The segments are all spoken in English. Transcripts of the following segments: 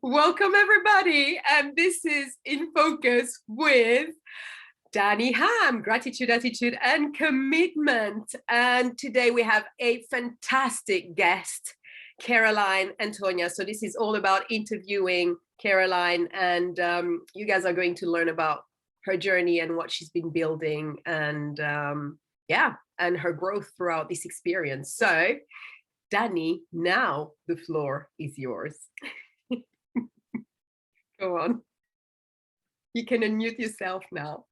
Welcome, everybody. And this is In Focus with Danny Ham, gratitude, attitude, and commitment. And today we have a fantastic guest, Caroline Antonia. So this is all about interviewing Caroline, and you guys are going to learn about her journey and what she's been building, and and her growth throughout this experience. So, Danny, now the floor is yours. Go on. You can unmute yourself now.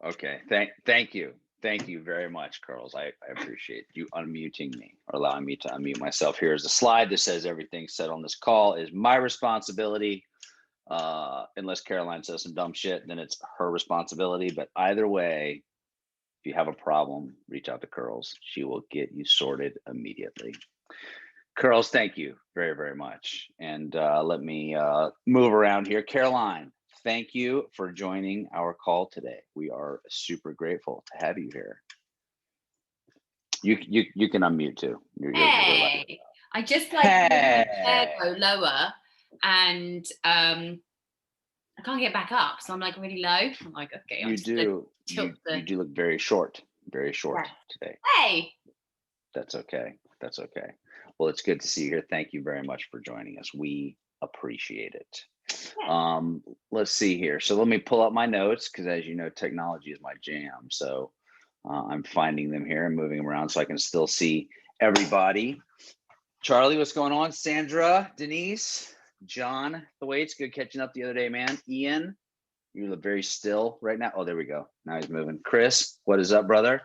Okay. Thank you. Thank you very much, Carls. I appreciate you unmuting me or allowing me to unmute myself. Here's a slide that says everything said on this call is my responsibility. Unless Caroline says some dumb shit, then it's her responsibility. But either way, if you have a problem, reach out to Carls. She will get you sorted immediately. Carls, thank you very, very much. And let me move around here. Caroline, thank you for joining our call today. We are super grateful to have you here. You can unmute too. Hey, I just like my hair go lower, and I can't get back up, so I'm like really low. I'm like, okay. You do look very short today. Hey, that's okay. That's okay. Well, it's good to see you here. Thank you very much for joining us. We appreciate it. Yeah. Let's see here. So let me pull up my notes because, as you know, technology is my jam. So I'm finding them here and moving them around so I can still see everybody. Charlie, what's going on? Sandra, Denise, John, Thwaites, good catching up the other day, man. Ian, you look very still right now. Oh, there we go. Now he's moving. Chris, what is up, brother?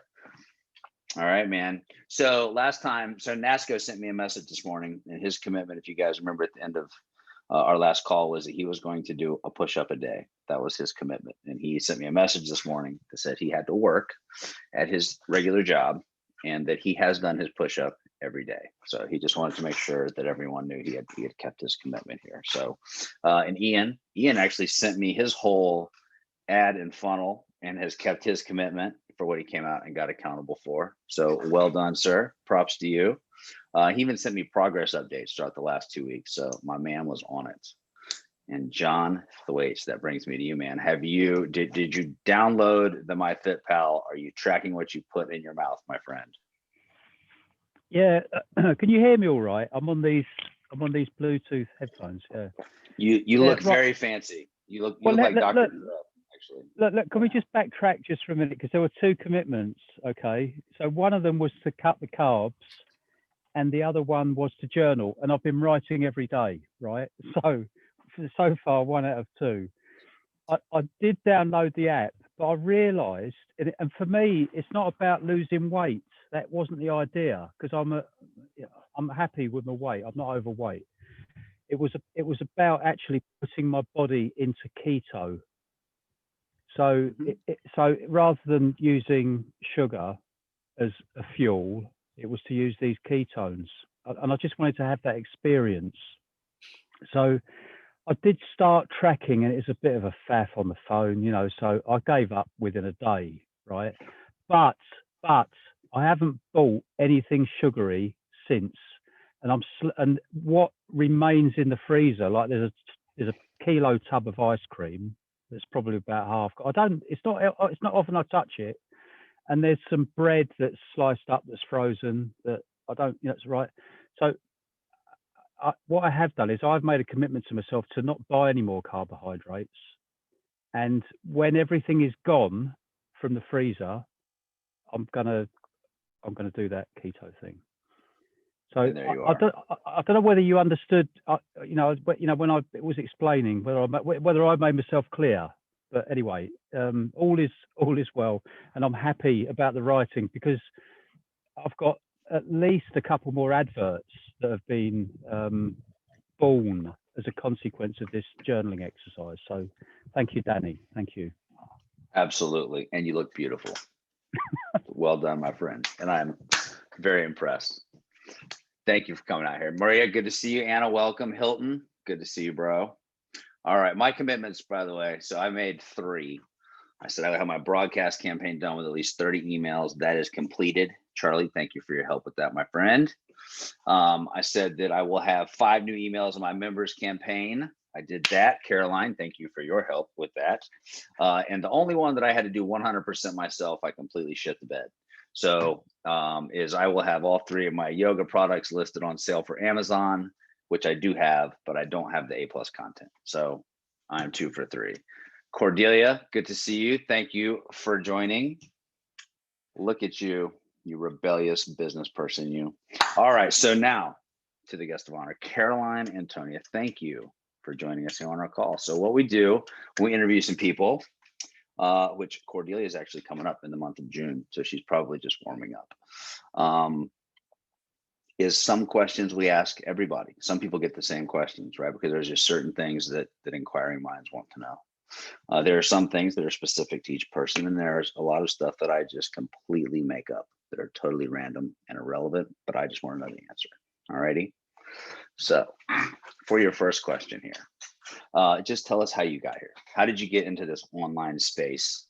All right, man. So last time, Nasco sent me a message this morning, and his commitment, if you guys remember at the end of our last call, was that he was going to do a push-up a day. That was his commitment. And he sent me a message this morning that said he had to work at his regular job and that he has done his push-up every day. So he just wanted to make sure that everyone knew he had kept his commitment here. So, and Ian actually sent me his whole ad and funnel and has kept his commitment for what he came out and got accountable for. So well done, sir. Props to you. He even sent me progress updates throughout the last 2 weeks. So my man was on it. And John Thwaites, that brings me to you, man. Did you download the MyFitPal? Are you tracking what you put in your mouth, my friend? Yeah. Can you hear me all right? I'm on these Bluetooth headphones. Yeah. You look very fancy. You look like Dr. Look, can we just backtrack just for a minute? Because there were two commitments, okay? So one of them was to cut the carbs and the other one was to journal. And I've been writing every day, right? So far, 1 out of 2. I did download the app, but I realized, and for me, it's not about losing weight. That wasn't the idea, because I'm happy with my weight. I'm not overweight. It was about actually putting my body into keto. So, so rather than using sugar as a fuel, it was to use these ketones. And I just wanted to have that experience. So I did start tracking, and it's a bit of a faff on the phone, you know, so I gave up within a day, right? But I haven't bought anything sugary since. And what remains in the freezer, like there's a kilo tub of ice cream. That's probably about half. It's not often I touch it. And there's some bread that's sliced up that's frozen that I don't, that's right. So what I have done is I've made a commitment to myself to not buy any more carbohydrates. And when everything is gone from the freezer, I'm gonna do that keto thing. So I don't know whether you understood, when I was explaining whether I made myself clear. But anyway, all is well, and I'm happy about the writing because I've got at least a couple more adverts that have been born as a consequence of this journaling exercise. So thank you, Danny. Thank you. Absolutely, and you look beautiful. Well done, my friend, and I'm very impressed. Thank you for coming out here. Maria, good to see you. Anna, welcome. Hilton, good to see you, bro. All right, my commitments, by the way. So I made 3. I said I would have my broadcast campaign done with at least 30 emails. That is completed. Charlie, thank you for your help with that, my friend. I said that I will have 5 new emails in my members campaign. I did that. Caroline, thank you for your help with that. And the only one that I had to do 100% myself, I completely shit the bed. So is I will have all 3 of my yoga products listed on sale for Amazon, which I do have, but I don't have the A+ content. So I'm 2 for 3. Cordelia, good to see you. Thank you for joining. Look at you, you rebellious business person, you. All right, so now to the guest of honor, Caroline Antonia. Thank you for joining us here on our call. So what we do, we interview some people, which Cordelia is actually coming up in the month of June, so she's probably just warming up. Is some questions we ask everybody. Some people get the same questions, right? Because there's just certain things that inquiring minds want to know. There are some things that are specific to each person, and there's a lot of stuff that I just completely make up that are totally random and irrelevant, but I just want to know the answer. All righty. So for your first question here, just tell us how you got here. How did you get into this online space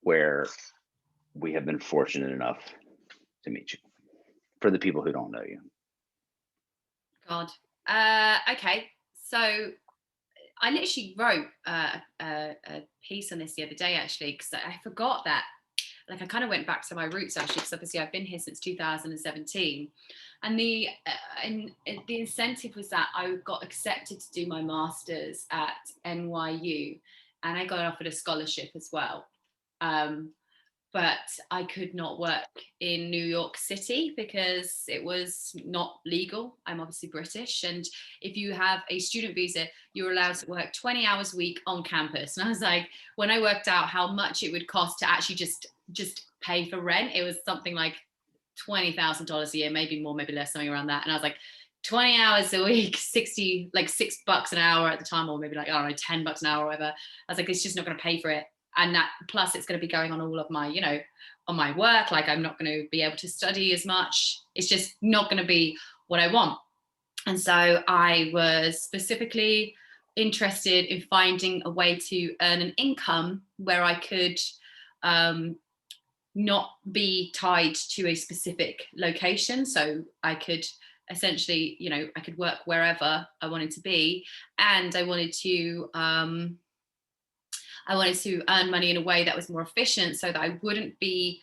where we have been fortunate enough to meet you, for the people who don't know you? God. Okay. So I literally wrote a piece on this the other day, actually, because I forgot that, like, I kind of went back to my roots, actually, because obviously I've been here since 2017. And the incentive was that I got accepted to do my master's at NYU, and I got offered a scholarship as well. But I could not work in New York City because it was not legal. I'm obviously British. And if you have a student visa, you're allowed to work 20 hours a week on campus. And I was like, when I worked out how much it would cost to actually just pay for rent, it was something like $20,000 a year, maybe more, maybe less, something around that. And I was like, 20 hours a week, like $6 an hour at the time, or maybe like, I don't know, $10 an hour or whatever. I was like, it's just not going to pay for it. And that, plus it's going to be going on all of my, on my work. Like, I'm not going to be able to study as much. It's just not going to be what I want. And so I was specifically interested in finding a way to earn an income where I could not be tied to a specific location. So I could essentially, I could work wherever I wanted to be. And I wanted to earn money in a way that was more efficient, so that I wouldn't be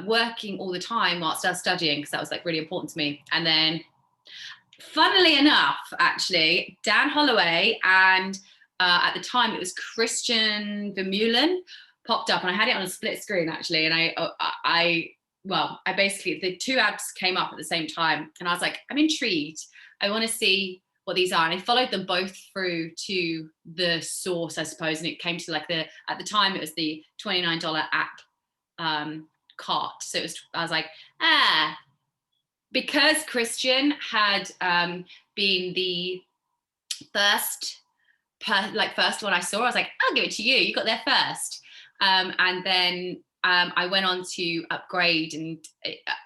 working all the time whilst I was studying, because that was like really important to me. And then, funnily enough, actually, Dan Holloway and at the time it was Christian Vermeulen popped up, and I had it on a split screen, actually. And I basically, the 2 ads came up at the same time, and I was like, I'm intrigued. I want to see what these are. And I followed them both through to the source, I suppose. And it came to like at the time, it was the $29 app cart. So I was like, because Christian had been the first one I saw, I was like, I'll give it to you. You got there first. And then I went on to upgrade and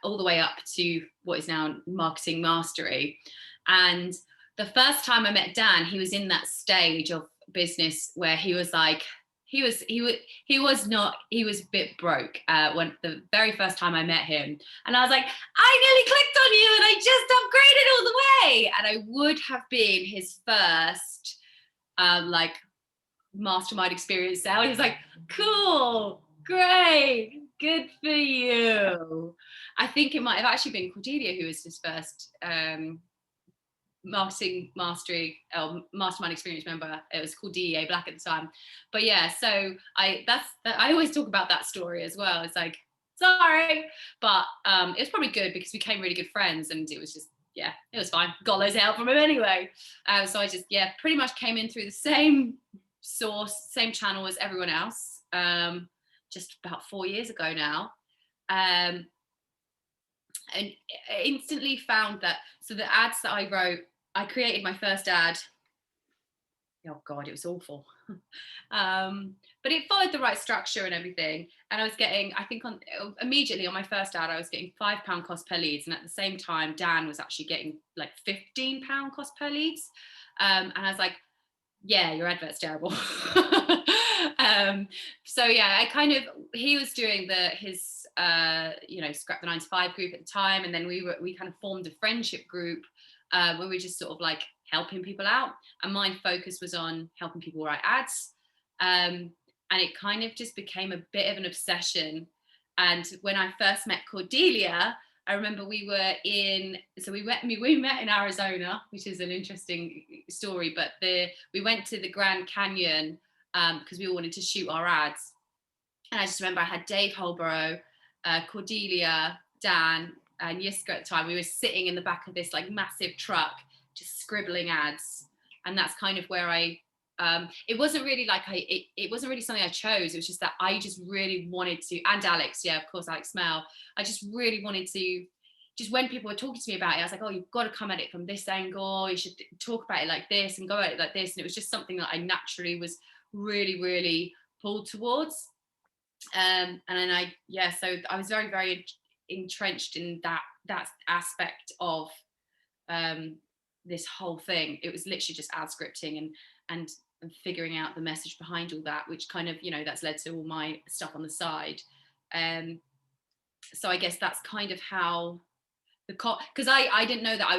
all the way up to what is now Marketing Mastery. And the first time I met Dan, he was in that stage of business where he was like, he was a bit broke when the very first time I met him. And I was like, I nearly clicked on you and I just upgraded all the way. And I would have been his first mastermind experience now. He was like, cool, great, good for you. I think it might have actually been Cordelia who was his first Marketing Mastery mastermind experience member. It was called DEA Black at the time. But yeah, so I always talk about that story as well. It's like, sorry, but it was probably good because we became really good friends, and it was just, yeah, it was fine. Got loads of help from him anyway. So I just, pretty much came in through the same source, same channel as everyone else, just about 4 years ago now. And instantly found that, so the ads that I wrote, I created my first ad. Oh God, it was awful. But it followed the right structure and everything. And I was getting, I think immediately on my first ad, I was getting £5 cost per leads. And at the same time, Dan was actually getting like £15 cost per leads. And I was like, yeah, your advert's terrible. So yeah, he was doing his Scrap the 9 to 5 group at the time, and then we kind of formed a friendship group where we were just sort of like helping people out, and my focus was on helping people write ads, and it kind of just became a bit of an obsession. And when I first met Cordelia, I remember we met in Arizona, which is an interesting story, but we went to the Grand Canyon because we all wanted to shoot our ads. And I just remember I had Dave Holborough, Cordelia, Dan, and Yiska at the time. We were sitting in the back of this like massive truck, just scribbling ads. And that's kind of where it wasn't really it wasn't really something I chose. It was just that I just really wanted to, and Alex, yeah, of course, Alex Smell. I just really wanted to, just when people were talking to me about it, I was like, oh, you've got to come at it from this angle. You should talk about it like this and go at it like this. And it was just something that I naturally was really, really pulled towards. And then so I was very, very entrenched in that aspect of this whole thing. It was literally just ad scripting and figuring out the message behind all that, which kind of, that's led to all my stuff on the side. So I guess that's kind of how because I didn't know that I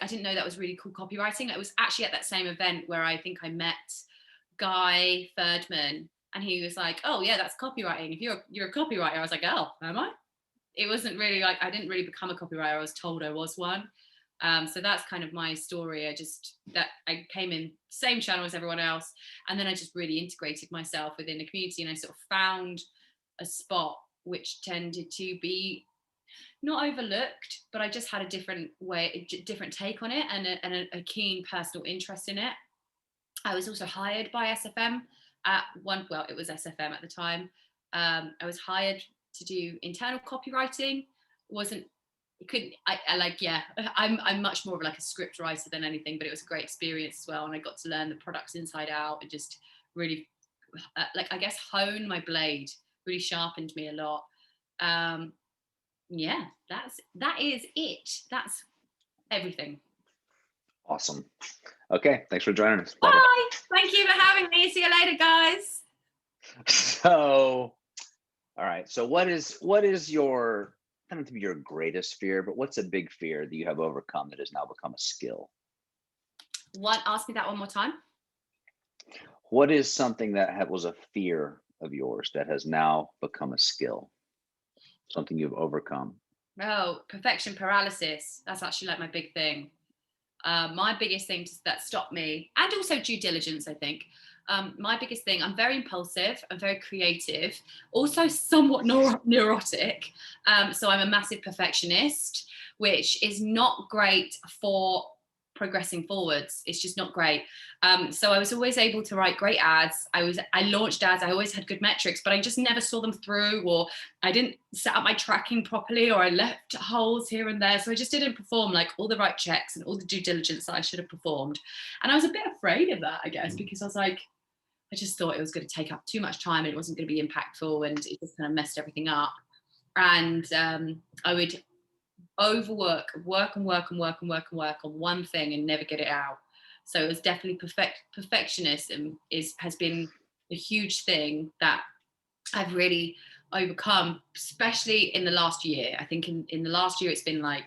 didn't know that was really cool copywriting. It was actually at that same event where I think I met Guy Ferdman, and he was like, oh yeah, that's copywriting. If you're a copywriter, I was like, oh, am I? It wasn't really like, I didn't really become a copywriter. I was told I was one. So that's kind of my story. I came in same channel as everyone else, and then I just really integrated myself within the community, and I sort of found a spot which tended to be not overlooked, but I just had a different take on it, and a keen personal interest in it. I was also hired by SFM it was SFM at the time. I was hired to do internal copywriting. I'm much more of like a script writer than anything, but it was a great experience as well, and I got to learn the products inside out and just really I guess hone my blade. Really sharpened me a lot. Yeah, that is it. That's everything. Awesome. Okay, thanks for joining us. Bye. Thank you for having me. See you later, guys. So, all right. So what is your, I don't think your greatest fear, but what's a big fear that you have overcome that has now become a skill? Ask me that one more time. What is something that was a fear of yours that has now become a skill? Something you've overcome? Oh, perfection paralysis. That's actually like my big thing. My biggest thing that stopped me, and also due diligence, I think. My biggest thing, I'm very impulsive, I'm very creative, also somewhat neurotic. So I'm a massive perfectionist, which is not great for progressing forwards. It's just not great. So I was always able to write great ads. I launched ads. I always had good metrics, but I just never saw them through, or I didn't set up my tracking properly, or I left holes here and there. So I just didn't perform like all the right checks and all the due diligence that I should have performed. And I was a bit afraid of that, I guess, because I was like, I just thought it was going to take up too much time and it wasn't going to be impactful, and it just kind of messed everything up. And I would work on one thing and never get it out. So it was definitely perfectionism has been a huge thing that I've really overcome, especially in the last year. I think in the last year it's been like,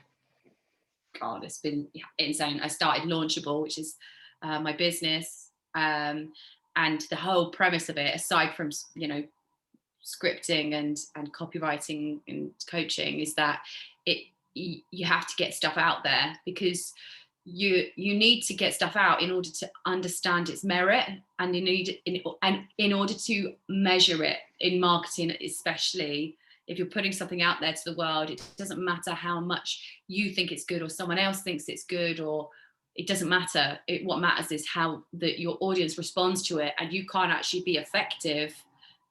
God, it's been insane. I started Launchable, which is my business, and the whole premise of it, aside from scripting and copywriting and coaching, is that you have to get stuff out there, because you need to get stuff out in order to understand its merit, and in order to measure it in marketing, especially if you're putting something out there to the world. It doesn't matter how much you think it's good or someone else thinks it's good, or it doesn't matter. What matters is how your audience responds to it, and you can't actually be effective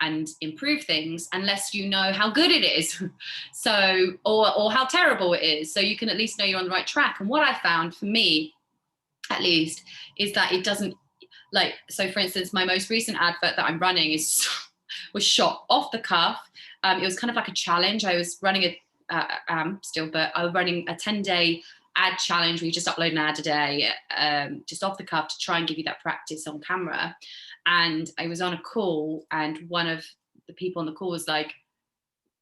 and improve things unless you know how good it is, so or how terrible it is, so you can at least know you're on the right track. And what I found, for me at least, is that it doesn't, like, so for instance, my most recent advert that I'm running was shot off the cuff. It was kind of like a challenge. I was running but I was running a 10-day ad challenge where you just upload an ad a day, just off the cuff, to try and give you that practice on camera. And I was on a call, and one of the people on the call was like,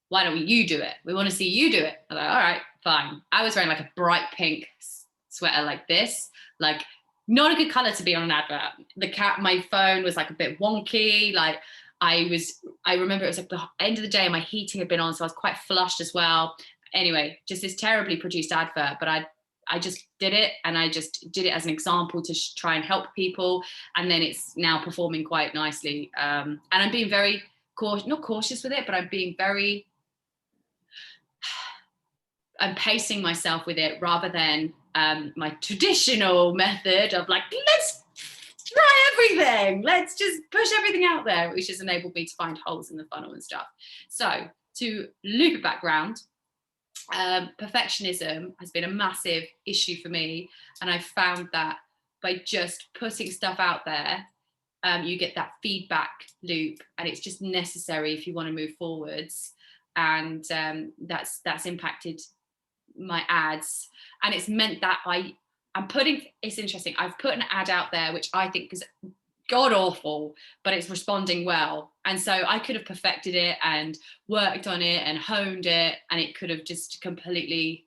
why don't you do it? We want to see you do it. I'm like, all right, fine. I was wearing like a bright pink sweater like this, like not a good color to be on an advert. My phone was like a bit wonky. Like I remember it was like the end of the day and my heating had been on, so I was quite flushed as well. Anyway, just this terribly produced advert, but I just did it, and I just did it as an example to try and help people. And then it's now performing quite nicely. And I'm being very not cautious with it, but I'm pacing myself with it, rather than my traditional method of like, let's try everything. Let's just push everything out there, which has enabled me to find holes in the funnel and stuff. So to loop it back round, perfectionism has been a massive issue for me. And I found that by just putting stuff out there, you get that feedback loop, and it's just necessary if you want to move forwards. And that's impacted my ads, and it's meant that it's interesting, I've put an ad out there which I think is god awful, but it's responding well, and so I could have perfected it and worked on it and honed it, and it could have just completely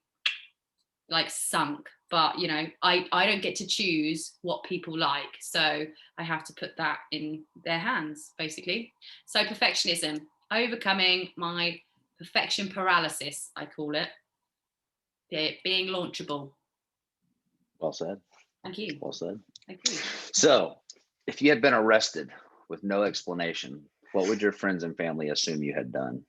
like sunk. But you know, I don't get to choose what people like, so I have to put that in their hands, basically. So perfectionism, overcoming my perfection paralysis, I call it. Being launchable. Well said. Thank you. Well said. Thank you. So, if you had been arrested with no explanation, what would your friends and family assume you had done?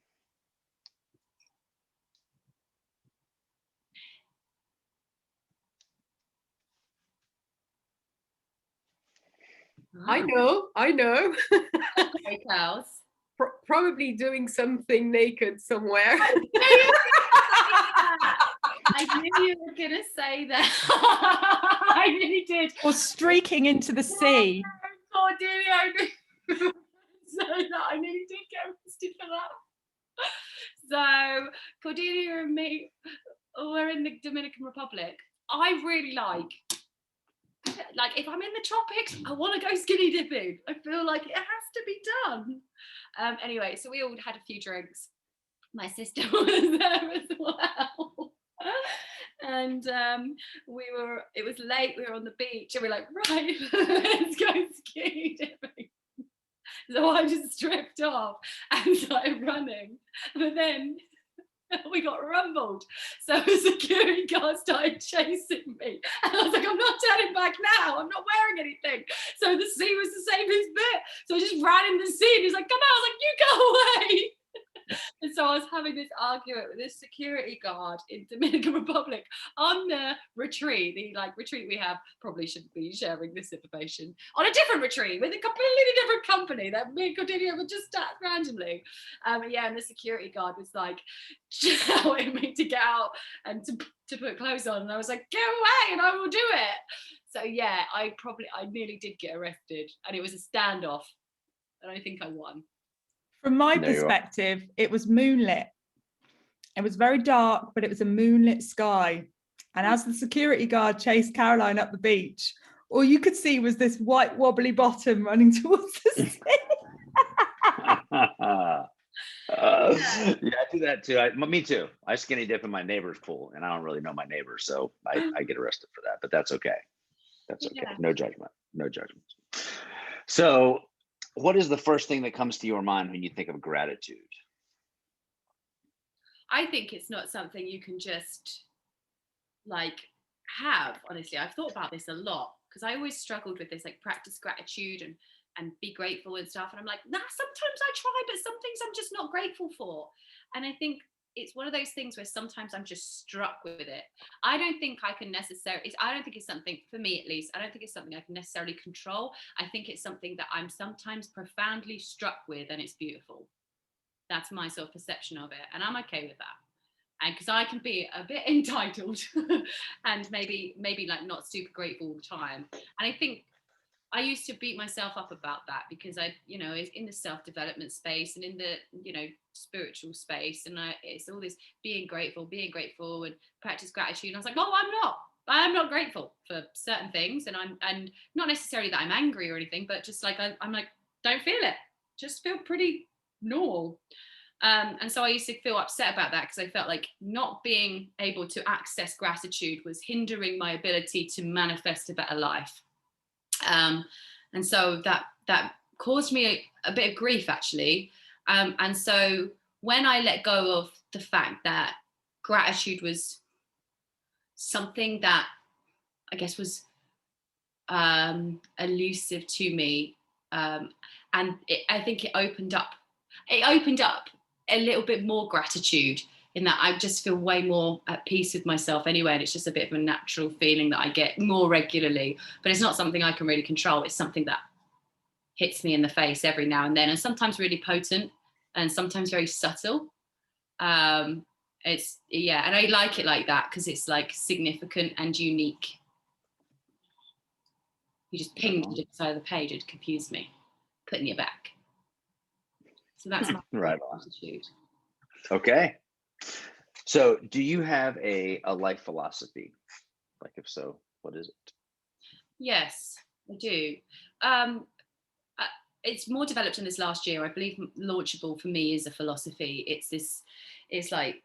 I know. Hey, Charles. Probably doing something naked somewhere. I knew you were going to say that. I really did. Or streaking into the sea. Oh, Cordelia, I knew that. I nearly did get arrested for that. So, Cordelia and me, we're in the Dominican Republic. I really like if I'm in the tropics, I want to go skinny dipping. I feel like it has to be done. Anyway, so we all had a few drinks. My sister was there as well. And it was late, we were on the beach, and we're like, right, let's go skinny dipping. So I just stripped off and started running. But then we got rumbled. So a security guard started chasing me. And I was like, I'm not turning back now. I'm not wearing anything. So the sea was the safest bit. So I just ran in the sea, and he was like, come out. I was like, you go away. And so I was having this argument with this security guard in Dominican Republic on the retreat, the retreat we have. Probably shouldn't be sharing this information. On a different retreat with a completely different company that me and Cordelia were just at randomly. And the security guard was like shouting me to get out and to put clothes on, and I was like, go away and I will do it. So yeah, I nearly did get arrested, and it was a standoff, and I think I won. From my perspective, it was moonlit. It was very dark, but it was a moonlit sky. And as the security guard chased Caroline up the beach, all you could see was this white wobbly bottom running towards the sea. Yeah, I do that too. Me too. I skinny dip in my neighbor's pool, and I don't really know my neighbor, so I get arrested for that. But that's okay. That's okay. No judgment. No judgment. So, what is the first thing that comes to your mind when you think of gratitude? I think it's not something you can just have. Honestly, I've thought about this a lot, because I always struggled with this, practice gratitude and be grateful and stuff. And I'm like, nah, sometimes I try, but some things I'm just not grateful for. And I think it's one of those things where sometimes I'm just struck with it. I don't think it's something, for me at least, I don't think it's something I can necessarily control. I think it's something that I'm sometimes profoundly struck with, and it's beautiful. That's my sort of perception of it. And I'm okay with that. And because I can be a bit entitled and maybe not super grateful all the time. And I think I used to beat myself up about that because I, is in the self-development space and in the, spiritual space. And it's all this being grateful and practice gratitude. And I was like, I'm not grateful for certain things. And not necessarily that I'm angry or anything, but just like, I'm like, don't feel it. Just feel pretty normal. And so I used to feel upset about that because I felt like not being able to access gratitude was hindering my ability to manifest a better life. And so that caused me a bit of grief, actually. And so when I let go of the fact that gratitude was something that I guess was elusive to me, and I think it opened up a little bit more gratitude, in that I just feel way more at peace with myself anyway. And it's just a bit of a natural feeling that I get more regularly, but it's not something I can really control. It's something that hits me in the face every now and then, and sometimes really potent and sometimes very subtle. And I like it like that because it's like significant and unique. You just pinged it inside of the page, it confused me, putting it back. So that's my right attitude. Okay. So do you have a life philosophy? Like, if so, what is it? Yes, I do. It's more developed in this last year. I believe launchable for me is a philosophy. It's like,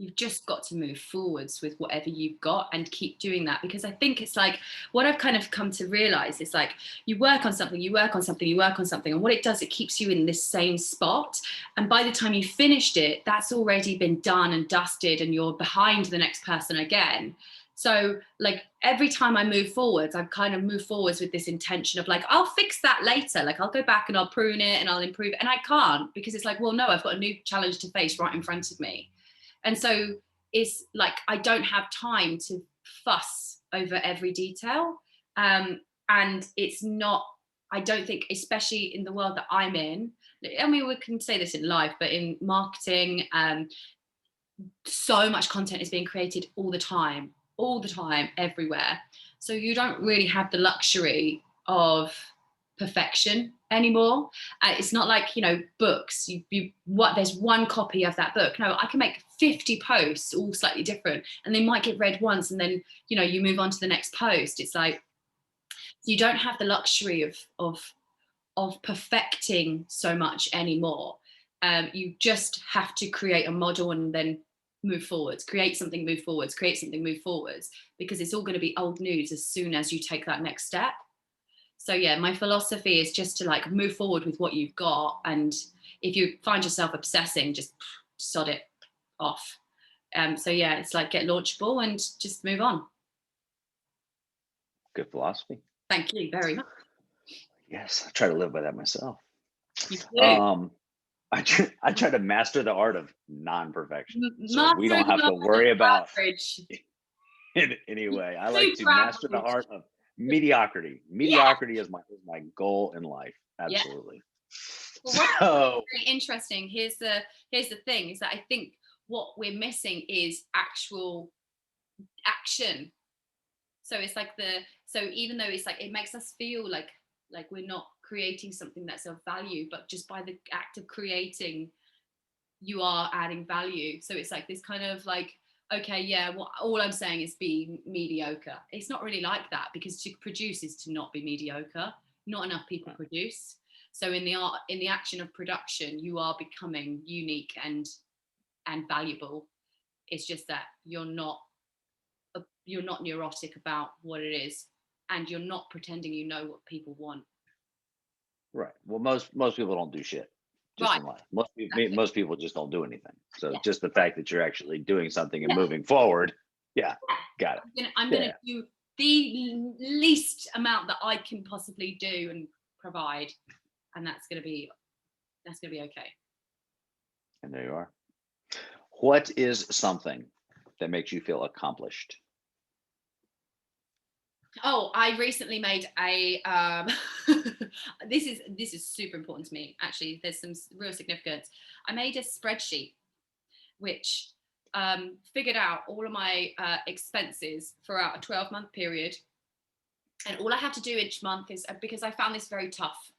you've just got to move forwards with whatever you've got and keep doing that. Because I think it's like, what I've kind of come to realize is like, you work on something, and what it does, it keeps you in this same spot. And by the time you finished it, that's already been done and dusted, and you're behind the next person again. So like every time I move forwards, I kind of move forwards with this intention of like, I'll fix that later. Like I'll go back and I'll prune it and I'll improve it. And I can't, because it's like, well, no, I've got a new challenge to face right in front of me. And so it's like, I don't have time to fuss over every detail. And it's not, I don't think, especially in the world that I'm in, I mean, we can say this in life, but in marketing, so much content is being created all the time, everywhere. So you don't really have the luxury of perfection anymore. It's not like, books, there's one copy of that book. No, I can make 50 posts all slightly different, and they might get read once, and then you move on to the next post. It's like, you don't have the luxury of perfecting so much anymore. You just have to create a model and then move forwards, create something, move forwards, because it's all going to be old news as soon as you take that next step. So yeah, my philosophy is just to like move forward with what you've got. And if you find yourself obsessing, just sod it off. So yeah, it's like, get launchable and just move on. Good philosophy. Thank you very much. Yes, I try to live by that myself. You do. I try to master the art of non-perfection, so we don't have to worry about it anyway. I like to master the art of mediocrity. Mediocrity is my goal in life. Absolutely. Yeah. Well, what's very interesting, here's the thing, is that I think what we're missing is actual action. So it's like even though it's like, it makes us feel like we're not creating something that's of value, but just by the act of creating, you are adding value. So it's like this kind of like, okay, yeah, well, all I'm saying is be mediocre. It's not really like that, because to produce is to not be mediocre. Not enough people produce. So in the action of production, you are becoming unique and valuable. It's just that you're not neurotic about what it is, and you're not pretending you know what people want. Right. Well, most people don't do shit. Just in life. Most people just don't do anything. So just the fact that you're actually doing something and moving forward, got it. I'm gonna do the least amount that I can possibly do and provide, and that's gonna be okay. And there you are. What is something that makes you feel accomplished? Oh, I recently made a this is super important to me, actually. There's some real significance. I made a spreadsheet which figured out all of my expenses throughout a 12-month period, And all I have to do each month is, because I found this very tough,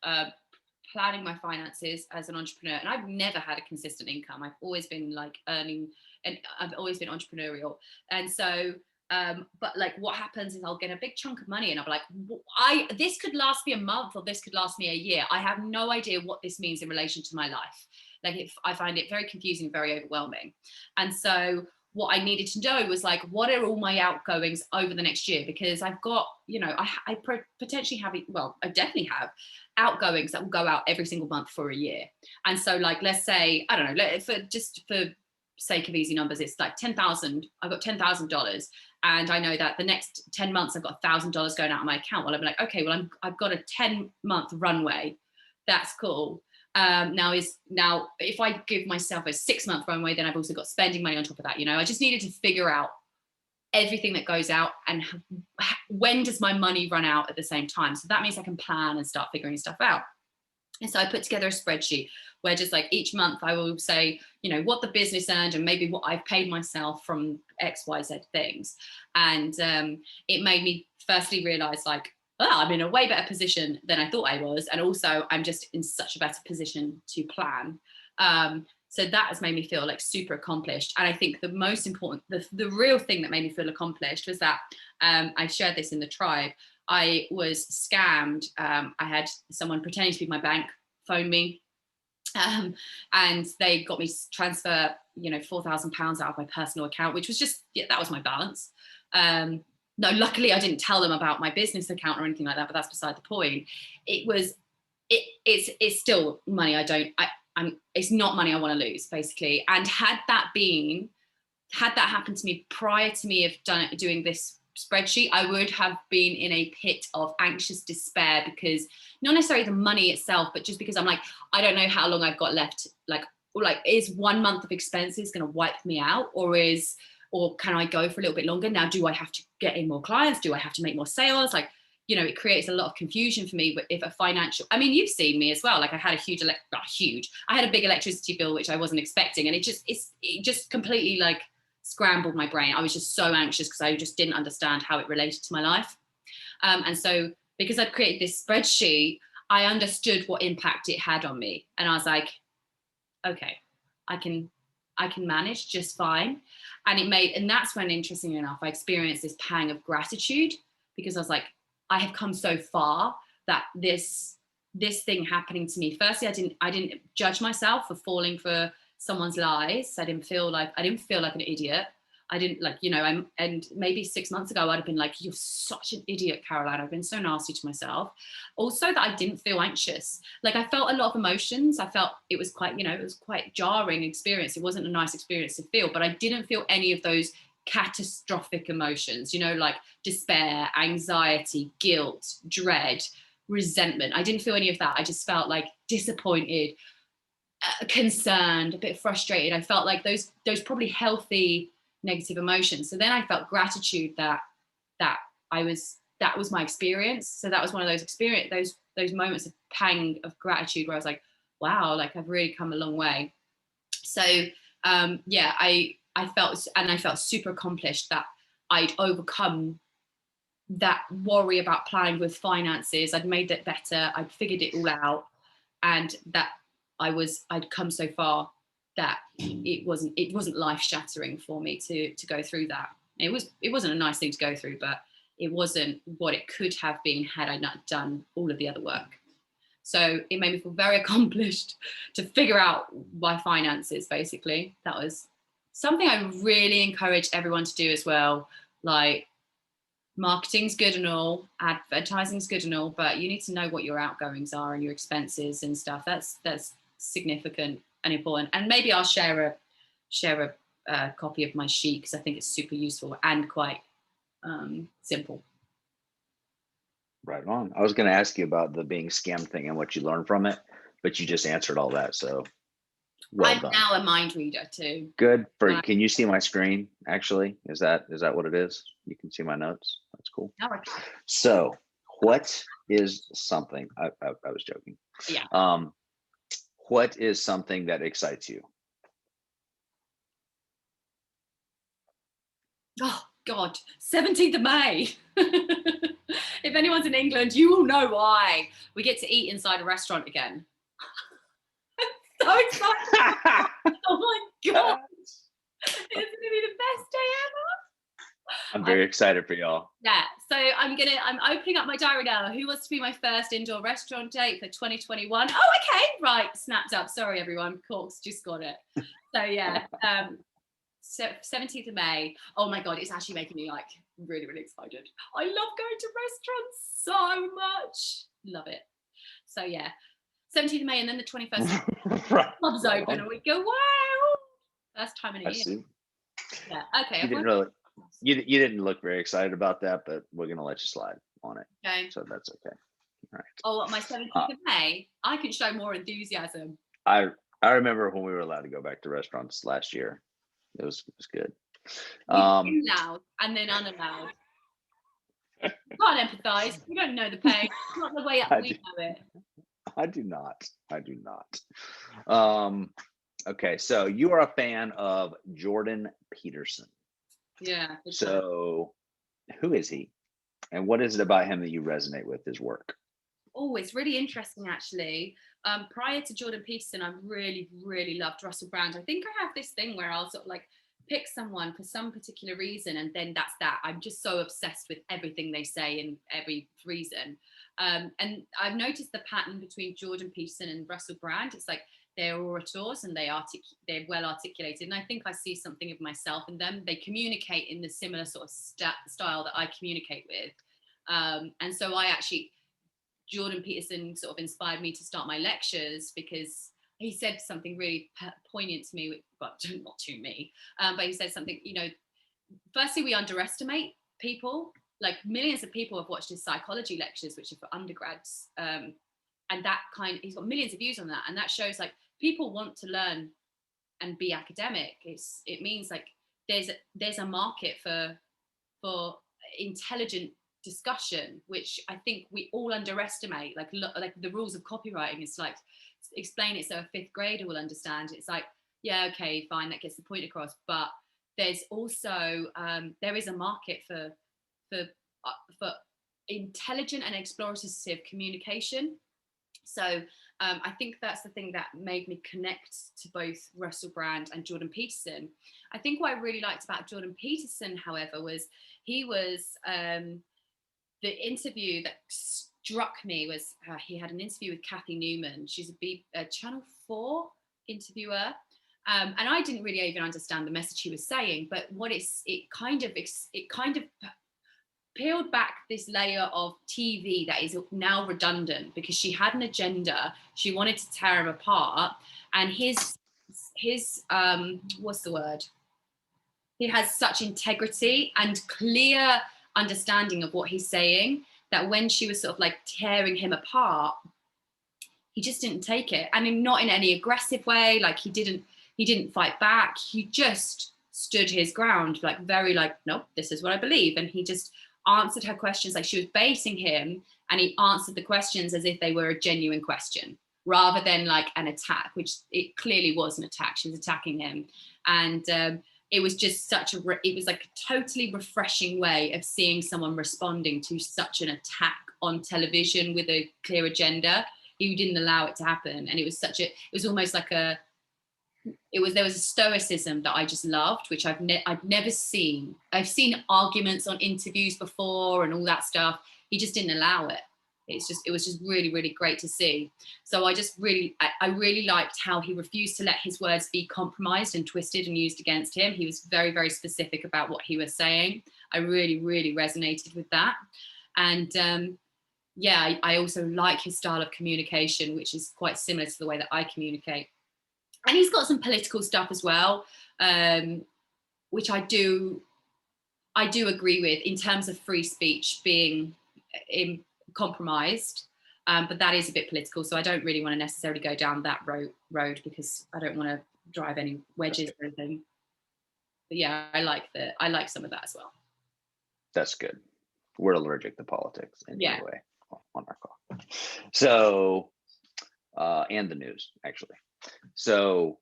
planning my finances as an entrepreneur. And I've never had a consistent income. I've always been like earning, and I've always been entrepreneurial. And so, but like what happens is I'll get a big chunk of money and I'll be like, this could last me a month or this could last me a year. I have no idea what this means in relation to my life. Like I find it very confusing, very overwhelming. And so what I needed to know was like, what are all my outgoings over the next year? Because I've got, I potentially have, well, I definitely have outgoings that will go out every single month for a year. And so like, let's say, I don't know, for sake of easy numbers, it's like 10,000, I've got $10,000. And I know that the next 10 months, I've got $1,000 going out of my account. Well, I'm like, okay, well, I've got a 10-month runway. That's cool. Now if I give myself a 6-month runway, then I've also got spending money on top of that. I just needed to figure out everything that goes out and when does my money run out at the same time. So that means I can plan and start figuring stuff out. And so I put together a spreadsheet where just like each month I will say, what the business earned and maybe what I've paid myself from X, Y, Z things. And it made me firstly realize like, I'm in a way better position than I thought I was. And also I'm just in such a better position to plan. So that has made me feel like super accomplished. And I think the most important, the real thing that made me feel accomplished was that I shared this in the tribe. I was scammed. I had someone pretending to be my bank phone me. And they got me to transfer, £4,000 out of my personal account, which was just, that was my balance. No, luckily I didn't tell them about my business account or anything like that, but that's beside the point. It's still money it's not money I want to lose, basically. And had that happened to me prior to me doing this spreadsheet, I would have been in a pit of anxious despair, because not necessarily the money itself, but just because I'm like, I don't know how long I've got left. Like is 1 month of expenses going to wipe me out, or can I go for a little bit longer? Now, do I have to get in more clients? Do I have to make more sales? Like, it creates a lot of confusion for me. But if you've seen me as well. Like I had I had a big electricity bill, which I wasn't expecting. And it just completely like scrambled my brain. I was just so anxious because I just didn't understand how it related to my life. And so because I'd created this spreadsheet, I understood what impact it had on me. And I was like, okay, I can manage just fine. And that's when, interestingly enough, I experienced this pang of gratitude, because I was like, I have come so far that this thing happening to me. Firstly, I didn't judge myself for falling for someone's lies. I didn't feel like an idiot. I didn't and maybe 6 months ago, I'd have been like, you're such an idiot, Caroline. I've been so nasty to myself. Also that I didn't feel anxious. Like I felt a lot of emotions. I felt it was quite, it was quite jarring experience. It wasn't a nice experience to feel, but I didn't feel any of those catastrophic emotions, like despair, anxiety, guilt, dread, resentment. I didn't feel any of that. I just felt like disappointed, concerned, a bit frustrated. I felt like those probably healthy negative emotions. So then I felt gratitude that was my experience. So that was one of those moments of pang of gratitude where I was like, wow, like I've really come a long way. So I felt super accomplished that I'd overcome that worry about planning with finances. I'd made it better. I'd figured it all out, and that I'd come so far that it wasn't life-shattering for me to go through that. It wasn't a nice thing to go through, but it wasn't what it could have been had I not done all of the other work. So it made me feel very accomplished to figure out my finances, basically. That was something I really encourage everyone to do as well. Like, marketing's good and all, advertising's good and all, but you need to know what your outgoings are and your expenses and stuff. That's significant and important. And maybe I'll share a copy of my sheet, because I think it's super useful and quite simple. Right on. I was going to ask you about the being scammed thing and what you learned from it, but you just answered all that. So well I'm done. now a mind reader too. Good. Can you see my screen? Actually, is that what it is? You can see my notes. That's cool. Oh, okay. So what is something, I was joking. Yeah. What is something that excites you? Oh God, 17th of May. It if anyone's in England, you will know why. We get to eat inside a restaurant again. So excited. Oh my God. It's going to be the best day ever. I'm very excited for y'all. Yeah, so I'm opening up my diary now. Who wants to be my first indoor restaurant date for 2021? Oh, okay, right, snapped up. Sorry, everyone, Cork's just got it. So yeah, so 17th of May. Oh my God, it's actually making me like really, really excited. I love going to restaurants so much. Love it. So yeah, 17th of May, and then the 21st, Right. clubs open, and we go, wow, first time in a I year. see. Yeah, okay. You didn't look very excited about that, but we're gonna let you slide on it. Okay. So that's okay. All right. Oh, my 17th of May, I can show more enthusiasm. I remember when we were allowed to go back to restaurants last year. It was good. Loud and then unallowed. You can't empathise. You don't know the pain. It's not the way we know it. I do not. Okay, so you are a fan of Jordan Peterson. Yeah. So who is he? And what is it about him that you resonate with his work? Oh, it's really interesting, actually. Prior to Jordan Peterson, I really, really loved Russell Brand. I think I have this thing where I'll sort of like pick someone for some particular reason, and then that's that. I'm just so obsessed with everything they say and every reason. And I've noticed the pattern between Jordan Peterson and Russell Brand. It's like they're orators and they're well articulated. And I think I see something of myself in them. They communicate in the similar sort of style that I communicate with. And so Jordan Peterson sort of inspired me to start my lectures because he said something really poignant to me, but not to me, but he said something, firstly, we underestimate people. Like millions of people have watched his psychology lectures, which are for undergrads. And he's got millions of views on that. And that shows like people want to learn and be academic. It means like there's a market for intelligent discussion, which I think we all underestimate. Like the rules of copywriting, it's like explain it so a fifth grader will understand. It's like, yeah, okay, fine, that gets the point across. But there's also there is a market for intelligent and explorative communication. So I think that's the thing that made me connect to both Russell Brand and Jordan Peterson. I think what I really liked about Jordan Peterson, however, was the interview that struck me was he had an interview with Kathy Newman. She's a Channel 4 interviewer. And I didn't really even understand the message he was saying, but it kind of peeled back this layer of TV that is now redundant because she had an agenda. She wanted to tear him apart, and his what's the word? He has such integrity and clear understanding of what he's saying that when she was sort of like tearing him apart, he just didn't take it, and not in any aggressive way. Like he didn't fight back. He just stood his ground, like very like, nope, this is what I believe. And he just answered her questions like she was baiting him, and he answered the questions as if they were a genuine question rather than like an attack, which it clearly was an attack. She was attacking him. And it was just it was like a totally refreshing way of seeing someone responding to such an attack on television with a clear agenda. He didn't allow it to happen. And it was almost like there was a stoicism that I just loved, which I've never seen. I've seen arguments on interviews before and all that stuff. He just didn't allow it. It was just really, really great to see. So I really liked how he refused to let his words be compromised and twisted and used against him. He was very, very specific about what he was saying. I really, really resonated with that. And I also like his style of communication, which is quite similar to the way that I communicate. And he's got some political stuff as well, which I do agree with in terms of free speech being compromised. But that is a bit political, so I don't really want to necessarily go down that road because I don't want to drive any wedges or anything. But yeah, I like some of that as well. That's good. We're allergic to politics anyway on our call. So, and the news actually. So,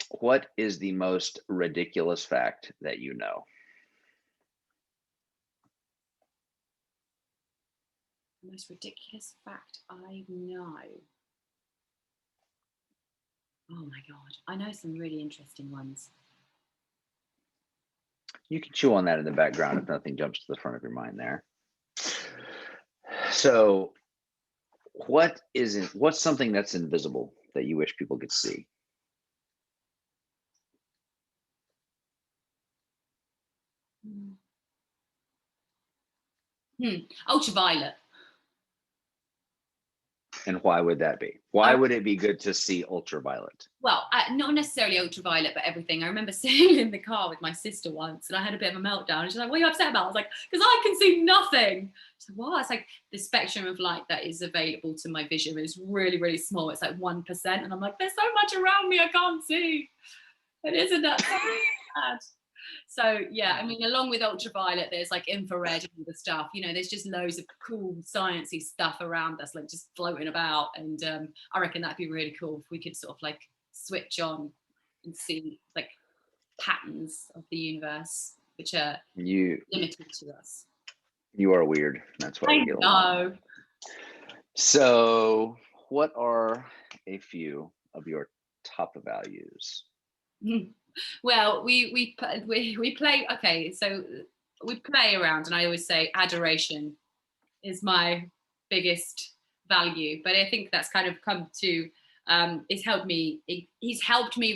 what is the most ridiculous fact that you know? The most ridiculous fact I know. Oh my God. I know some really interesting ones. You can chew on that in the background if nothing jumps to the front of your mind there. So what's something that's invisible that you wish people could see? Ultraviolet. And why would that be? Why would it be good to see ultraviolet? Well, not necessarily ultraviolet, but everything. I remember sitting in the car with my sister once and I had a bit of a meltdown. And she's like, what are you upset about? I was like, because I can see nothing. She's like, what? It's like the spectrum of light that is available to my vision is really, really small. It's like 1%. And I'm like, there's so much around me I can't see. And isn't that so bad? So yeah, I mean, along with ultraviolet, there's like infrared and all the stuff, you know, there's just loads of cool sciencey stuff around us, like just floating about. And I reckon that'd be really cool if we could sort of like switch on and see like patterns of the universe, which are limited to us. You are weird. That's why we get along. So what are a few of your top values? Well, we play. Okay, so we play around, and I always say adoration is my biggest value. But I think that's kind of come to he's helped me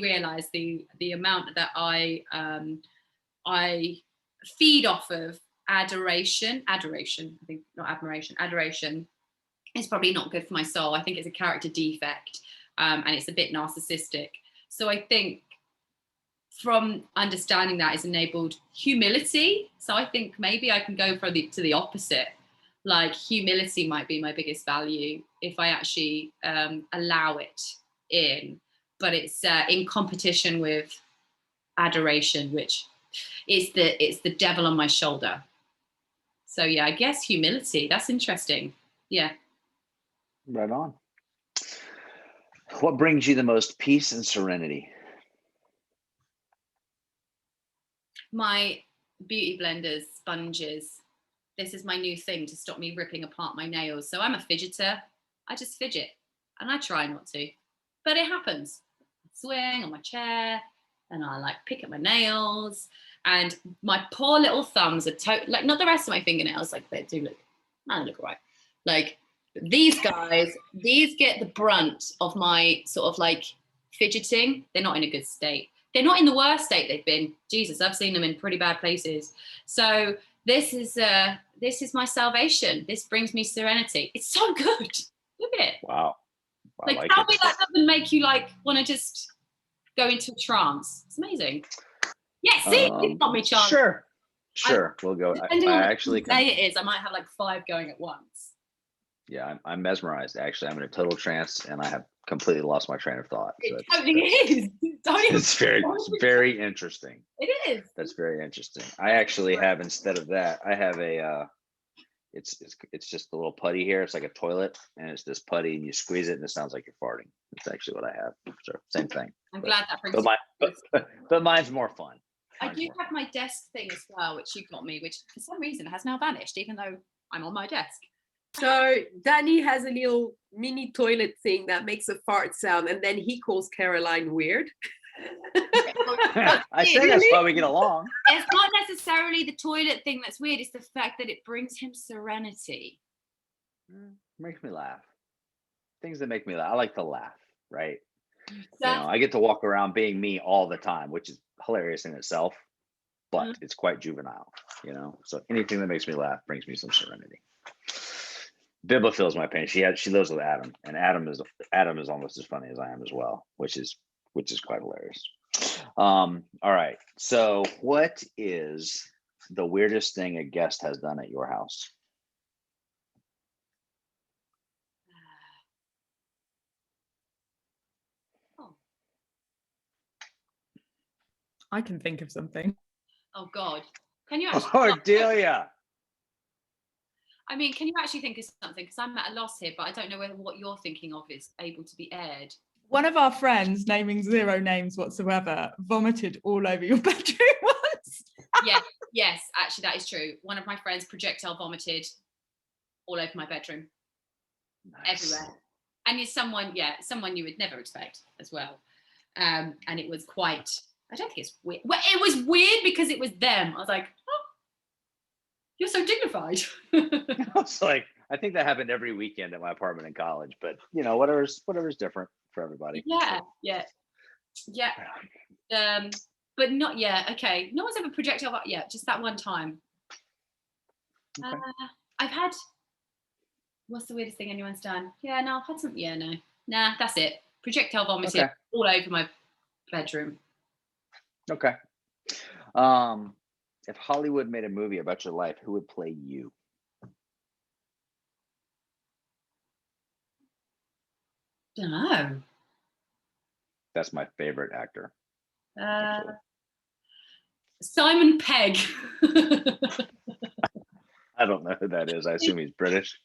realize the amount that I feed off of adoration. I think not admiration. Adoration is probably not good for my soul. I think it's a character defect, and it's a bit narcissistic. So I think from understanding that is enabled humility. So I think maybe I can go to the opposite. Like humility might be my biggest value if I actually allow it in. But it's in competition with adoration, which is the devil on my shoulder. So yeah, I guess humility. That's interesting. Yeah. Right on. What brings you the most peace and serenity? My beauty blenders, sponges. This is my new thing to stop me ripping apart my nails. So I'm a fidgeter. I just fidget and I try not to, but it happens. I swing on my chair and I like pick at my nails, and my poor little thumbs are like not the rest of my fingernails, like they do look right. Like these guys, these get the brunt of my sort of like fidgeting. They're not in a good state. They're not in the worst state they've been. Jesus, I've seen them in pretty bad places. So this is my salvation. This brings me serenity. It's so good. Look at it. Wow. Like tell me that doesn't make you like want to just go into a trance. It's amazing. Yeah, see, it's not me, Charlie. Sure. We'll go. Depending on what day it is, I might have like 5 going at once. Yeah, I'm mesmerized. Actually, I'm in a total trance, and I have completely lost my train of thought. So it totally is. It's very interesting. It is. That's very interesting. I actually have, instead of that, I have a it's just a little putty here. It's like a toilet, and it's this putty, and you squeeze it, and it sounds like you're farting. That's actually what I have. So same thing. I'm glad that brings but mine's more fun. I do have my desk thing as well, which you got me, which for some reason has now vanished, even though I'm on my desk. So Danny has a little mini toilet thing that makes a fart sound, and then he calls Caroline weird. I say that's why we get along. It's not necessarily the toilet thing that's weird, it's the fact that it brings him serenity. Makes me laugh. Things that make me laugh. I like to laugh, right? I get to walk around being me all the time, which is hilarious in itself, but it's quite juvenile, So anything that makes me laugh brings me some serenity. Bibba feels my pain. She lives with Adam, and Adam is almost as funny as I am as well, which is quite hilarious. All right. So what is the weirdest thing a guest has done at your house? I can think of something. Oh God. Can you actually Cordelia. I mean, can you actually think of something? Because I'm at a loss here, but I don't know whether what you're thinking of is able to be aired. One of our friends, naming zero names whatsoever, vomited all over your bedroom once. Yes, actually that is true. One of my friends projectile vomited all over my bedroom, Nice. everywhere. And it's someone you would never expect as well. And it was quite, I don't think it's weird. Well, it was weird because it was them. I was like, oh, you're so dignified. I was like, I think that happened every weekend at my apartment in college, but you know, whatever's different for everybody. Yeah. But not, okay. No one's ever projectile, just that one time. Okay. I've had, what's the weirdest thing anyone's done? Yeah, no, I've had some, nah, that's it. Projectile vomiting all over my bedroom. Okay. If Hollywood made a movie about your life, who would play you? Don't know. That's my favorite actor. Simon Pegg. I don't know who that is. I assume he's British.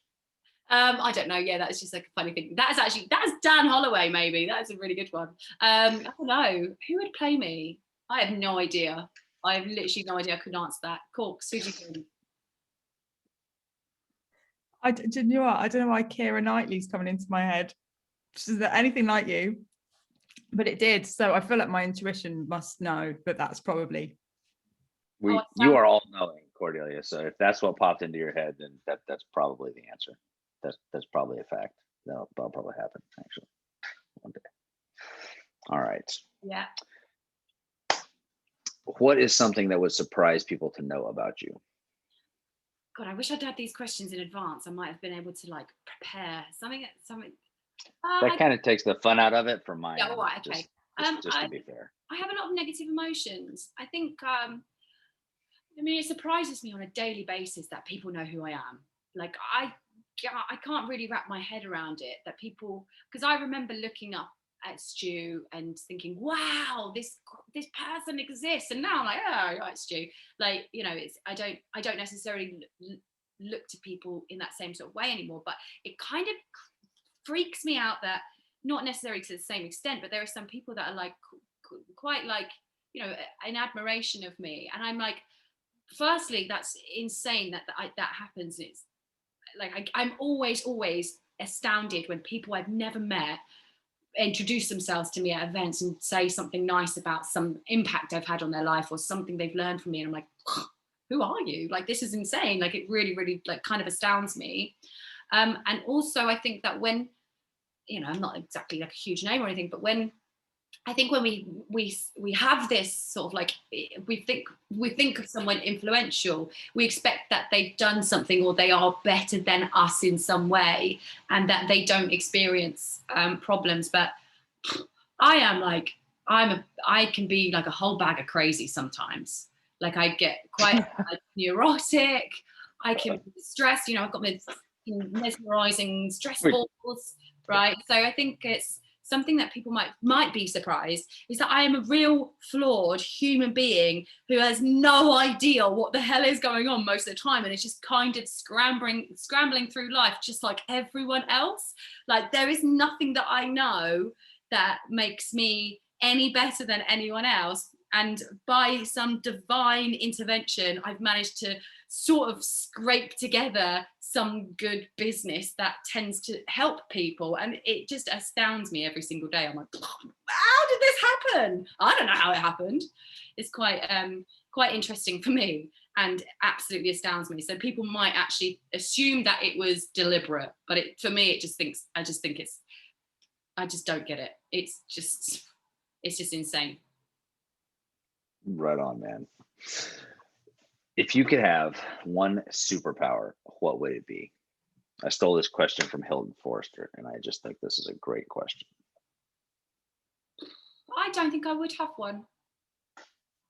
I don't know. Yeah, that's just like a funny thing. That's Dan Holloway. Maybe that's a really good one. I don't know who would play me. I have no idea. I have literally no idea. I couldn't answer that. Corks, who do you think? Do you know what? I don't know why Keira Knightley's coming into my head. Is there anything like you? But it did. So I feel like my intuition must know that that's probably. You are all knowing, Cordelia. So if that's what popped into your head, then that's probably the answer. That's probably a fact. That'll probably happen actually one day. All right. Yeah. What is something that would surprise people to know about you? God, I wish I'd had these questions in advance. I might have been able to like prepare something. That kind of takes the fun out of it from mine. Yeah, all right, okay. Just to be fair. I have a lot of negative emotions. I think, I mean, it surprises me on a daily basis that people know who I am. Like, I can't really wrap my head around it, that people, because I remember looking up at Stu and thinking, wow, this person exists, and now I'm like, oh, right, Stu. Like, you know, it's I don't necessarily look to people in that same sort of way anymore, but it kind of freaks me out that, not necessarily to the same extent, but there are some people that are like quite like, you know, in admiration of me, and I'm like, firstly, that's insane that happens. It's like I'm always astounded when people I've never met introduce themselves to me at events and say something nice about some impact I've had on their life or something they've learned from me, and I'm like, who are you? Like, this is insane. Like, it really like kind of astounds me. And also I think that when, you know, I'm not exactly like a huge name or anything, but when we have this sort of like, we think of someone influential, we expect that they've done something or they are better than us in some way, and that they don't experience problems. But I am like, I can be like a whole bag of crazy sometimes. Like, I get quite like, neurotic. I can be stressed. You know, I've got my mesmerizing stress balls, right? So I think it's something that people might be surprised is that I am a real flawed human being who has no idea what the hell is going on most of the time, and it's just kind of scrambling through life just like everyone else. Like, there is nothing that I know that makes me any better than anyone else, and by some divine intervention I've managed to sort of scrape together some good business that tends to help people, and it just astounds me every single day. I'm like, how did this happen? I don't know how it happened. It's quite interesting for me and absolutely astounds me. So people might actually assume that it was deliberate, but for me I just don't get it. It's just insane. Right on, man. If you could have one superpower, what would it be? I stole this question from Hilton Forrester, and I just think this is a great question. I don't think I would have one.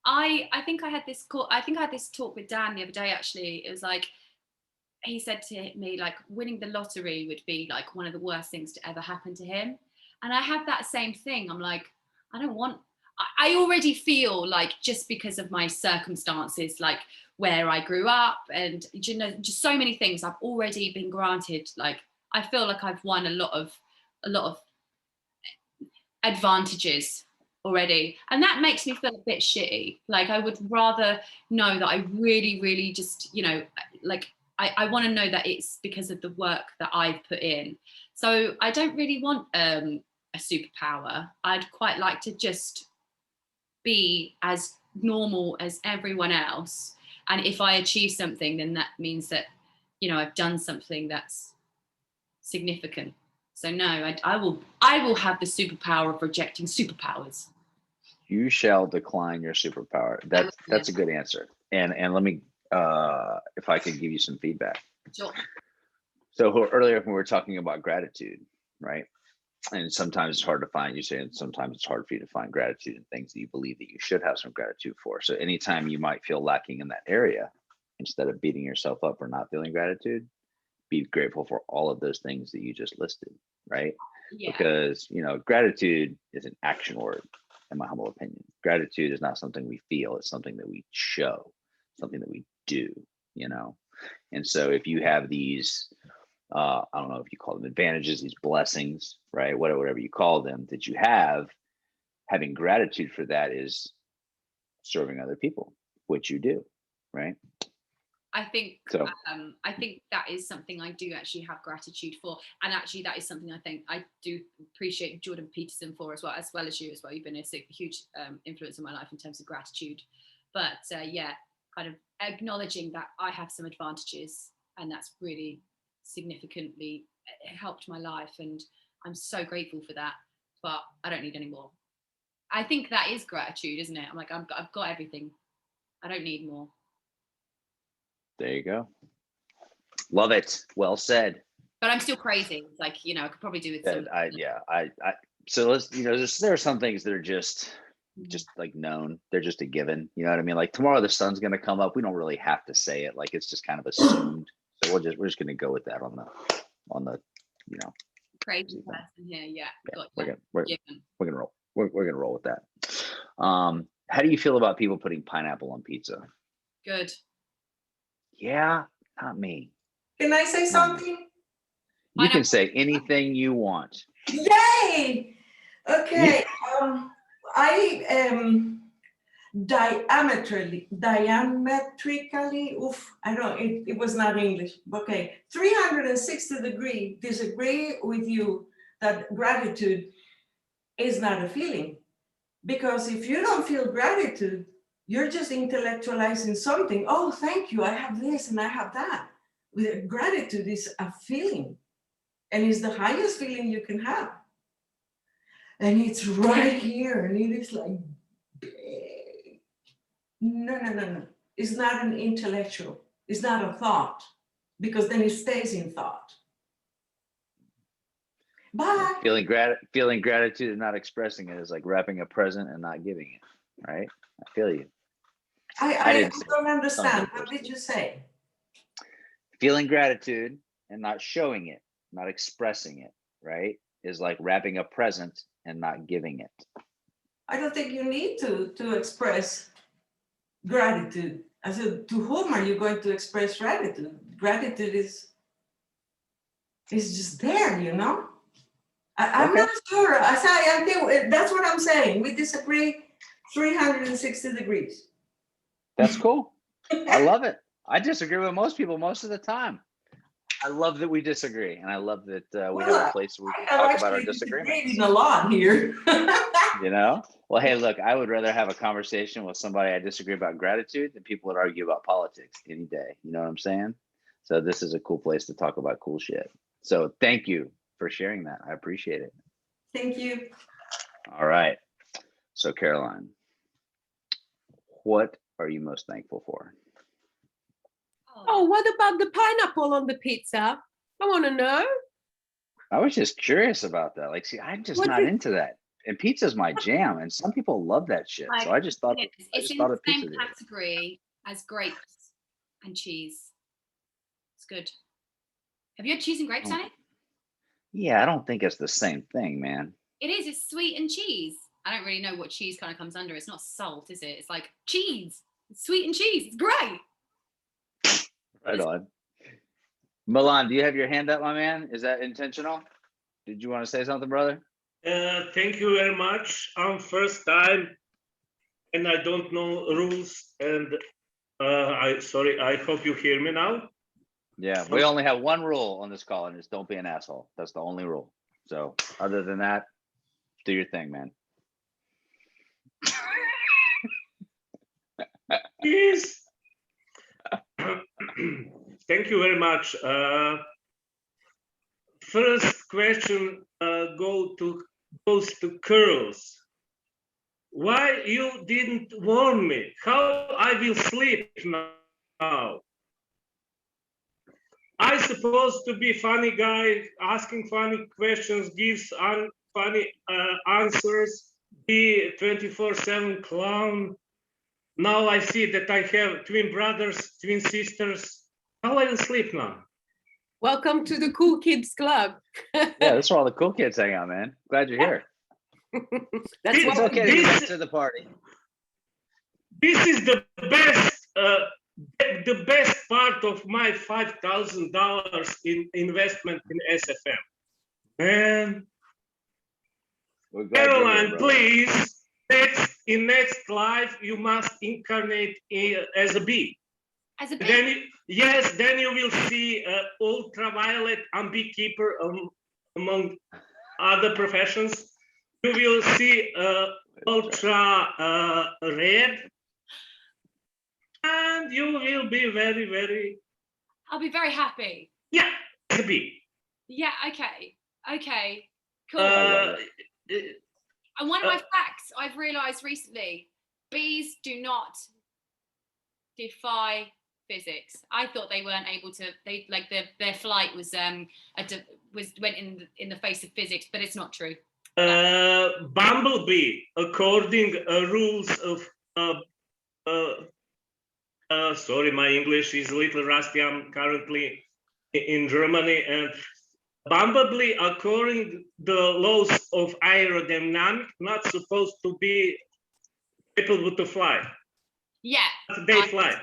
I think I had this talk with Dan the other day, actually. It was like, he said to me, like, winning the lottery would be like one of the worst things to ever happen to him. And I have that same thing. I'm like, I already feel like, just because of my circumstances, like where I grew up and, you know, just so many things, I've already been granted, like, I feel like I've won a lot of advantages already, and that makes me feel a bit shitty. Like, I would rather know that I really just, you know, like, I want to know that it's because of the work that I've put in. So I don't really want a superpower. I'd quite like to just be as normal as everyone else. And if I achieve something, then that means that, you know, I've done something that's significant. So no, I will have the superpower of rejecting superpowers. You shall decline your superpower. That's a good answer. And let me, if I could give you some feedback. Sure. So earlier when we were talking about gratitude, right? And sometimes it's hard to find, you say, sometimes it's hard for you to find gratitude in things that you believe that you should have some gratitude for. So anytime you might feel lacking in that area, instead of beating yourself up for not feeling gratitude, be grateful for all of those things that you just listed, right? Yeah. Because, you know, gratitude is an action word, in my humble opinion. Gratitude is not something we feel, it's something that we show, something that we do, you know? And so if you have these, I don't know if you call them advantages, these blessings, right? Whatever you call them that you have, having gratitude for that is serving other people, which you do, right? I think So, I think that is something I do actually have gratitude for, and actually that is something I think I do appreciate Jordan Peterson for as well as you as well. You've been a huge influence in my life in terms of gratitude, but yeah, kind of acknowledging that I have some advantages, and that's really significantly helped my life, and I'm so grateful for that. But I don't need any more. I think that is gratitude, isn't it? I'm like, I've got everything. I don't need more. there you go. Love it. Well said. But I'm still crazy. Like, you know, I could probably do with some. So let's, you know, there are some things that are just like known. They're just a given. You know what I mean? Like tomorrow the sun's going to come up. We don't really have to say it. Like it's just kind of assumed. So we're just going to go with that on the, you know, Crazy person here. Yeah. We're gonna roll. We're gonna roll with that. How do you feel about people putting pineapple on pizza? Good. Yeah, not me. Can I say something? You can say anything you want. Yay! Okay. I diametrically, I don't, it was not English. Okay, 360-degree disagree with you that gratitude is not a feeling. Because if you don't feel gratitude, you're just intellectualizing something. Oh, thank you, I have this and I have that. Gratitude is a feeling, and it's the highest feeling you can have. And it's right here, and it is like big. No. It's not an intellectual. It's not a thought, because then it stays in thought. Bye. Feeling gratitude and not expressing it is like wrapping a present and not giving it, right? I feel you. I don't understand. What did you say? Feeling gratitude and not showing it, not expressing it, right, is like wrapping a present and not giving it. I don't think you need to express gratitude. I said, to whom are you going to express gratitude? Gratitude is just there, you know? I'm not sure. I think that's what I'm saying. We disagree 360 degrees. That's cool. I love it. I disagree with most people most of the time. I love that we disagree, and I love that we have a place where we can talk about our disagreements. A lot here. You know? Well, hey, look, I would rather have a conversation with somebody I disagree about gratitude than people that argue about politics any day. You know what I'm saying? So this is a cool place to talk about cool shit. So thank you for sharing that. I appreciate it. Thank you. All right. So Caroline, what are you most thankful for? Oh, what about the pineapple on the pizza? I want to know. I was just curious about that. Like, see, I'm just not into that. And pizza's my jam, and some people love that shit. So I just thought it's in the same category as grapes and cheese. It's good. Have you had cheese and grapes, Danny? Yeah, I don't think it's the same thing, man. It is. It's sweet and cheese. I don't really know what cheese kind of comes under. It's not salt, is it? It's like cheese. It's sweet and cheese. It's great. Right on. Milan, do you have your hand up, my man? Is that intentional? Did you want to say something, brother? Thank you very much. First time, and I don't know rules. And I hope you hear me now. Yeah, we only have one rule on this call, and it's don't be an asshole. That's the only rule. So other than that, do your thing, man. Yes. Thank you very much. First question goes to Curls. Why you didn't warn me? How I will sleep now? I supposed to be funny guy, asking funny questions, gives funny answers, be 24/7 clown. Now I see that I have twin brothers, twin sisters. How I will sleep now? Welcome to the Cool Kids Club. Yeah, that's where all the cool kids hang out, man. Glad you're here. That's It's what okay to get back to the party. This is the best part of my $5,000 in investment in SFM. Man, We're glad you're here, Caroline, brother. please, next life you must incarnate as a bee. As a bee. Then you will see ultraviolet and beekeeper among other professions. You will see ultra red, and you will be very, very, I'll be very happy. yeah, as a bee. Yeah, okay, cool. And one of my facts I've realized recently, bees do not defy physics. I thought they weren't able to, their flight was went in the face of physics, but it's not true. Bumblebee, according rules of sorry, my English is a little rusty. I'm currently in Germany, and Bumblebee, according the laws of aerodynamics, not supposed to be able to fly. Yeah, They fly.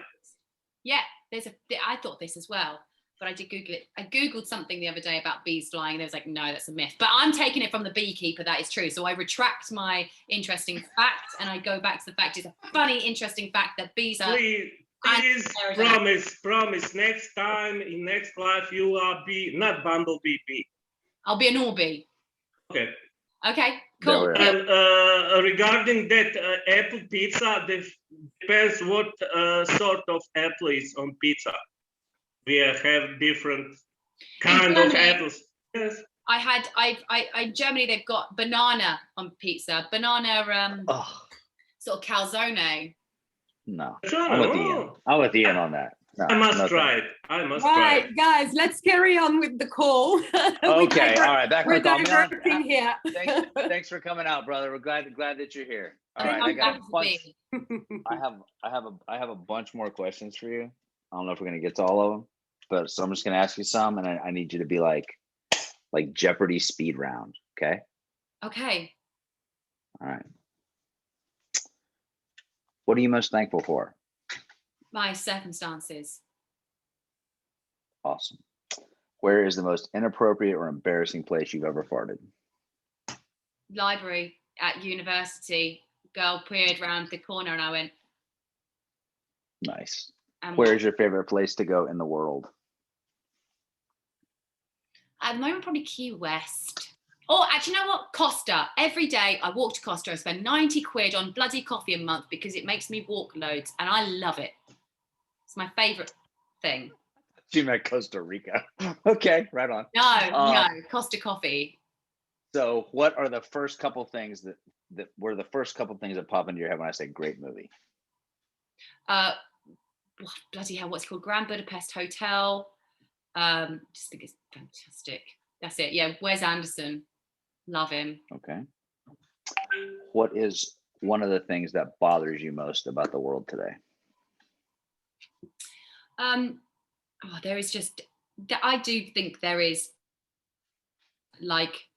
Yeah, I thought this as well, but I did Google it. I Googled something the other day about bees flying, and it was like, no, that's a myth. But I'm taking it from the beekeeper, that is true. So I retract my interesting fact, and I go back to the fact. It's a funny, interesting fact that bees are. Please promise next time in next life you will be not bumblebee bee. I'll be a normal bee. Okay, cool. And regarding that apple pizza, depends what sort of apple is on pizza. We have different kind of apples. Yes. In Germany they've got banana on pizza. Banana sort of calzone. No, I'm with Ian. I'm with Ian on that. No, I must try it. Right, guys, let's carry on with the call. Okay, all right, back we're on the call. diverting here. Thanks for coming out, brother. We're glad that you're here. All right, I'm I got a back to bunch. bee. I have a bunch more questions for you. I don't know if we're gonna get to all of them, but so I'm just gonna ask you some, and I need you to be like Jeopardy speed round. Okay. Okay. All right. What are you most thankful for? My circumstances. Awesome. Where is the most inappropriate or embarrassing place you've ever farted? Library at university. Girl peered around the corner and I went. Nice. Where is your favorite place to go in the world? At the moment, probably Key West. Oh, actually, you know what? Costa. Every day I walk to Costa. I spend 90 quid on bloody coffee a month because it makes me walk loads and I love it. It's my favorite thing. You meant Costa Rica. Okay, right on. No, Costa coffee. So what are the first couple things that were the first couple things that pop into your head when I say great movie? Bloody hell, what's it called? Grand Budapest Hotel. Just think it's fantastic. That's it. Yeah, Wes Anderson. Love him. Okay. What is one of the things that bothers you most about the world today? There is just, I do think there is like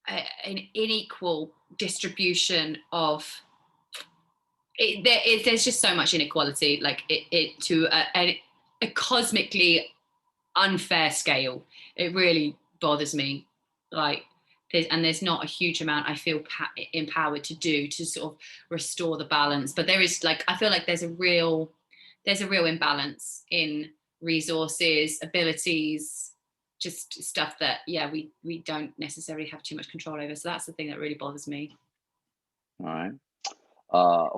an unequal distribution of there's just so much inequality, like it to a cosmically unfair scale. It really bothers me. Like there's not a huge amount I feel empowered to do to sort of restore the balance. But there is I feel like there's a real imbalance in resources, abilities, just stuff that, yeah, we don't necessarily have too much control over. So that's the thing that really bothers me. All right.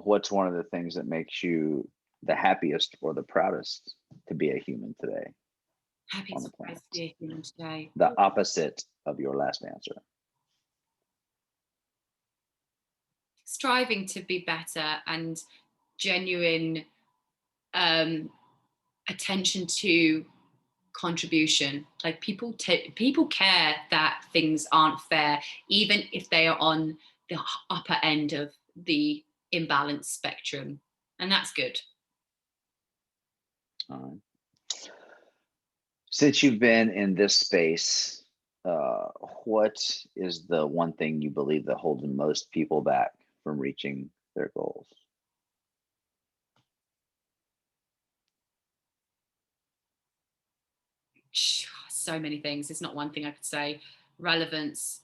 What's one of the things that makes you the happiest or the proudest to be a human today? Happy on the to planet? be a human today. The opposite of your last answer. Striving to be better and genuine attention to contribution. Like people care that things aren't fair, even if they are on the upper end of the imbalance spectrum, and that's good. All right. Since you've been in this space, what is the one thing you believe that holds most people back from reaching their goals? So many things. It's not one thing I could say. Relevance,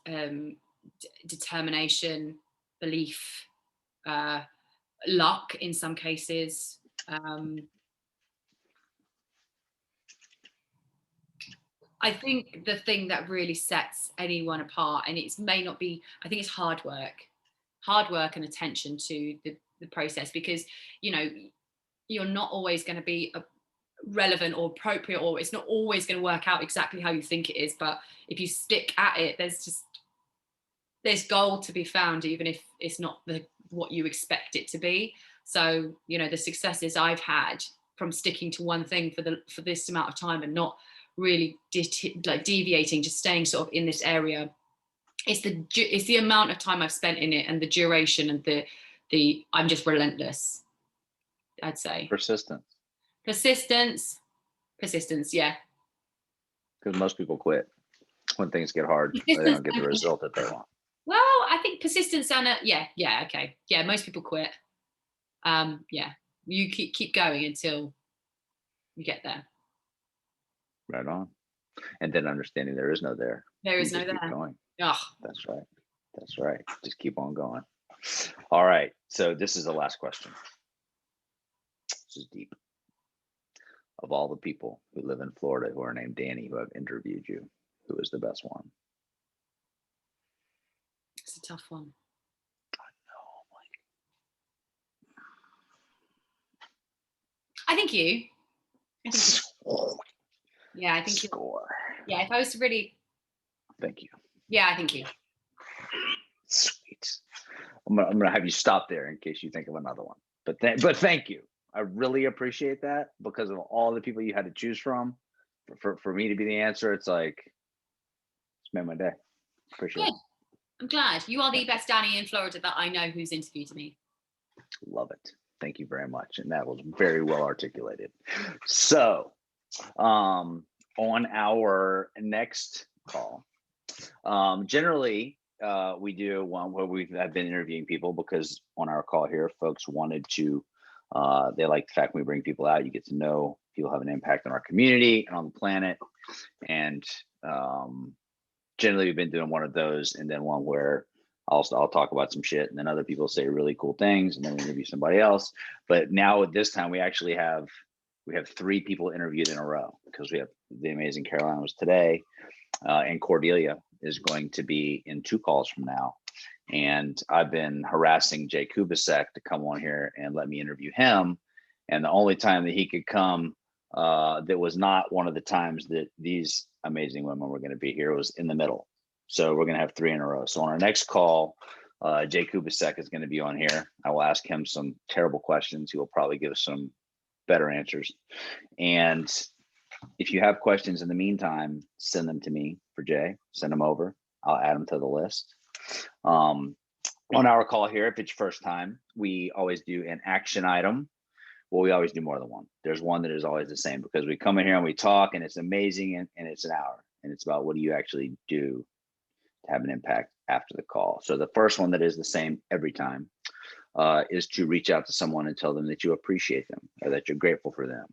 determination, belief, luck in some cases. I think the thing that really sets anyone apart, and it may not be, I think it's hard work and attention to the process, because, you know, you're not always going to be relevant or appropriate, or it's not always going to work out exactly how you think it is. But if you stick at it, there's gold to be found, even if it's not what you expect it to be. So, you know, the successes I've had from sticking to one thing for this amount of time and not really deviating, just staying sort of in this area, it's the amount of time I've spent in it and the duration and the I'm just relentless, I'd say. Persistence, yeah. because most people quit when things get hard, or they don't get the result that they want. Well, I think persistence and okay. Yeah, most people quit. Yeah, you keep going until you get there. Right on. And then understanding there is no there. There is no there. Keep going. Oh. That's right. That's right. Just keep on going. All right. So this is the last question. This is deep. Of all the people who live in Florida who are named Danny, who have interviewed you, who is the best one? It's a tough one. I think you. Yeah, I think Score. Yeah, if I was to really. Thank you. Yeah, I think you. Sweet. I'm gonna have you stop there in case you think of another one. But thank you. I really appreciate that, because of all the people you had to choose from. For me to be the answer, it's like, it's made my day. Appreciate it. I'm glad. You are the best Danny in Florida that I know who's interviewed me. Love it. Thank you very much. And that was very well articulated. So, on our next call, generally, we do one where I've been interviewing people, because on our call here, folks wanted to, they like the fact when we bring people out, you get to know people have an impact on our community and on the planet. And generally we've been doing one of those, and then one where I'll talk about some shit, and then other people say really cool things, and then we interview somebody else. But now at this time, we actually have 3 people interviewed in a row, because we have the amazing Caroline was today, and Cordelia is going to be in 2 calls from now. And I've been harassing Jay Kubasek to come on here and let me interview him. And the only time that he could come that was not one of the times that these amazing women were going to be here was in the middle. So we're going to have 3 in a row. So on our next call, Jay Kubasek is going to be on here. I will ask him some terrible questions. He will probably give us some better answers. And if you have questions in the meantime, send them to me for Jay. Send them over. I'll add them to the list. On our call here, if it's your first time, we always do an action item. Well, we always do more than one. There's one that is always the same, because we come in here and we talk, and it's amazing, and it's an hour, and it's about what do you actually do to have an impact after the call. So the first one that is the same every time is to reach out to someone and tell them that you appreciate them, or that you're grateful for them.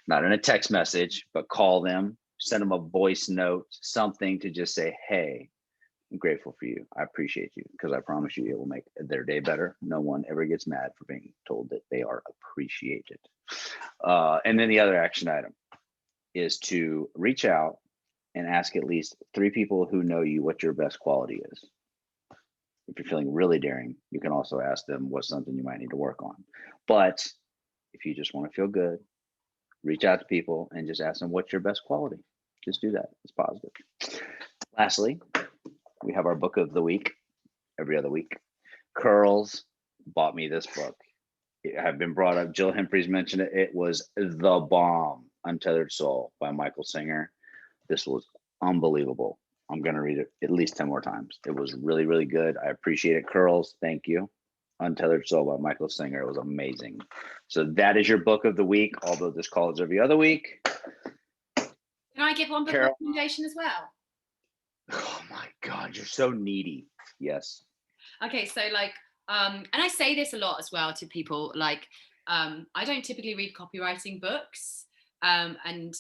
Not in a text message, but call them, send them a voice note, something to just say, hey, I'm grateful for you. I appreciate you, because I promise you it will make their day better. No one ever gets mad for being told that they are appreciated. And then the other action item is to reach out and ask at least 3 people who know you what your best quality is. If you're feeling really daring, you can also ask them what's something you might need to work on. But if you just want to feel good, reach out to people and just ask them what's your best quality. Just do that. It's positive. Lastly, we have our book of the week every other week. Curls bought me this book. It had been brought up. Jill Humphreys mentioned it. It was the bomb, Untethered Soul by Michael Singer. This was unbelievable. I'm going to read it at least 10 more times. It was really, really good. I appreciate it. Curls, thank you. Untethered Soul by Michael Singer. It was amazing. So that is your book of the week, although this call is every other week. Can I give one book recommendation as well? Oh my God, you're so needy. Yes. Okay, so like, and I say this a lot as well to people, like, I don't typically read copywriting books, and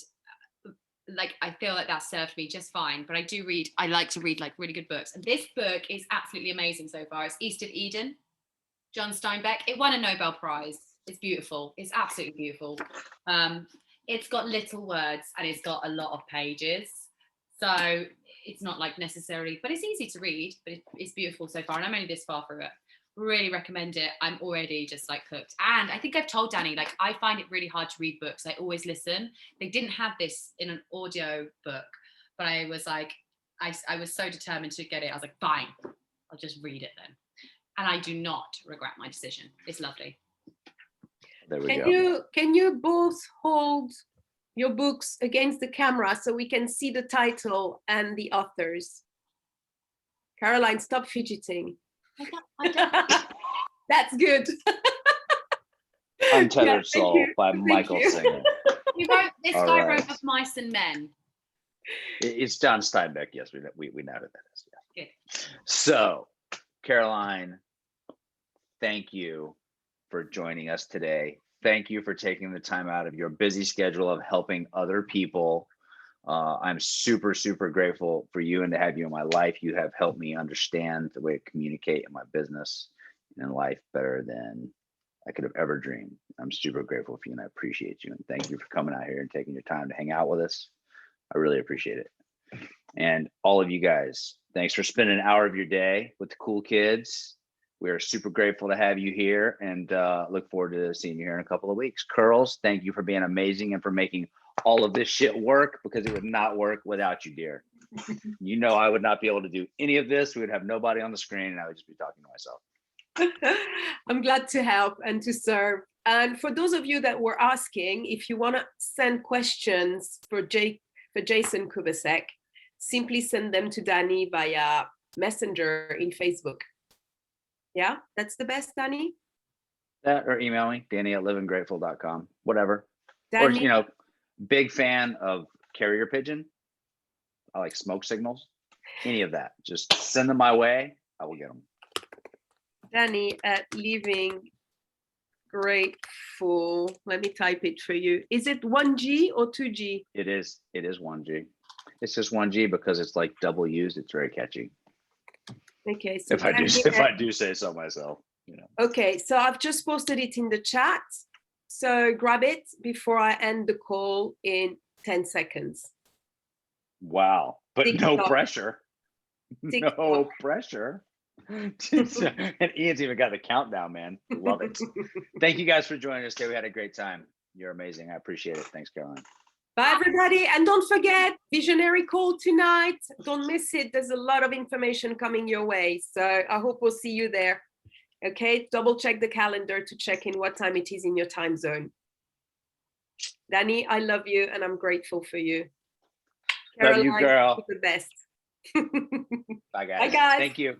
like, I feel like that served me just fine, but I like to read like really good books. And this book is absolutely amazing so far. It's East of Eden, John Steinbeck. It won a Nobel Prize. It's beautiful. It's absolutely beautiful. It's got little words and it's got a lot of pages. So it's not like necessarily, but it's easy to read, but it's beautiful so far. And I'm only this far through it. Really recommend it. I'm already just like hooked. And I think I've told Danny, like, I find it really hard to read books. I always listen. They didn't have this in an audio book, but I was like, I was so determined to get it. I was like, fine, I'll just read it then. And I do not regret my decision. It's lovely. There we go. Can you both hold your books against the camera so we can see the title and the authors? Caroline, stop fidgeting. That's good. Untethered Soul by Michael Singer. This guy wrote Of Mice and Men. It's John Steinbeck. Yes, we know who that is. Yeah. Good. So, Caroline, thank you for joining us today. Thank you for taking the time out of your busy schedule of helping other people. I'm super, super grateful for you and to have you in my life. You have helped me understand the way to communicate in my business and in life better than I could have ever dreamed. I'm super grateful for you and I appreciate you. And thank you for coming out here and taking your time to hang out with us. I really appreciate it. And all of you guys, thanks for spending an hour of your day with the cool kids. We are super grateful to have you here and look forward to seeing you here in a couple of weeks. Curls, thank you for being amazing and for making all of this shit work, because it would not work without you, dear. You know I would not be able to do any of this. We would have nobody on the screen and I would just be talking to myself. I'm glad to help and to serve. And for those of you that were asking, if you want to send questions for Jason Kubasek, simply send them to Danny via Messenger in Facebook. Yeah, that's the best, Danny? That or email me, Danny@liveinggrateful.com, whatever. Danny, Or, big fan of carrier pigeon. I like smoke signals, any of that. Just send them my way. I will get them. Danny at Living Grateful. Let me type it for you. Is it 1G or 2G? It is 1G. It's just 1G because it's like double used. It's very catchy. Okay. So if I do say so myself, Okay, so I've just posted it in the chat. So grab it before I end the call in 10 seconds. Wow, but TikTok. No pressure. TikTok. No pressure. And Ian's even got the countdown, man. Love it. Thank you guys for joining us today. We had a great time. You're amazing. I appreciate it. Thanks, Caroline. Bye, everybody. And don't forget, visionary call tonight. Don't miss it. There's a lot of information coming your way. So I hope we'll see you there. Okay, double check the calendar to check in what time it is in your time zone. Danny, I love you and I'm grateful for you. Caroline, love you, girl. You're the best. Bye, guys. Bye, guys. Thank you.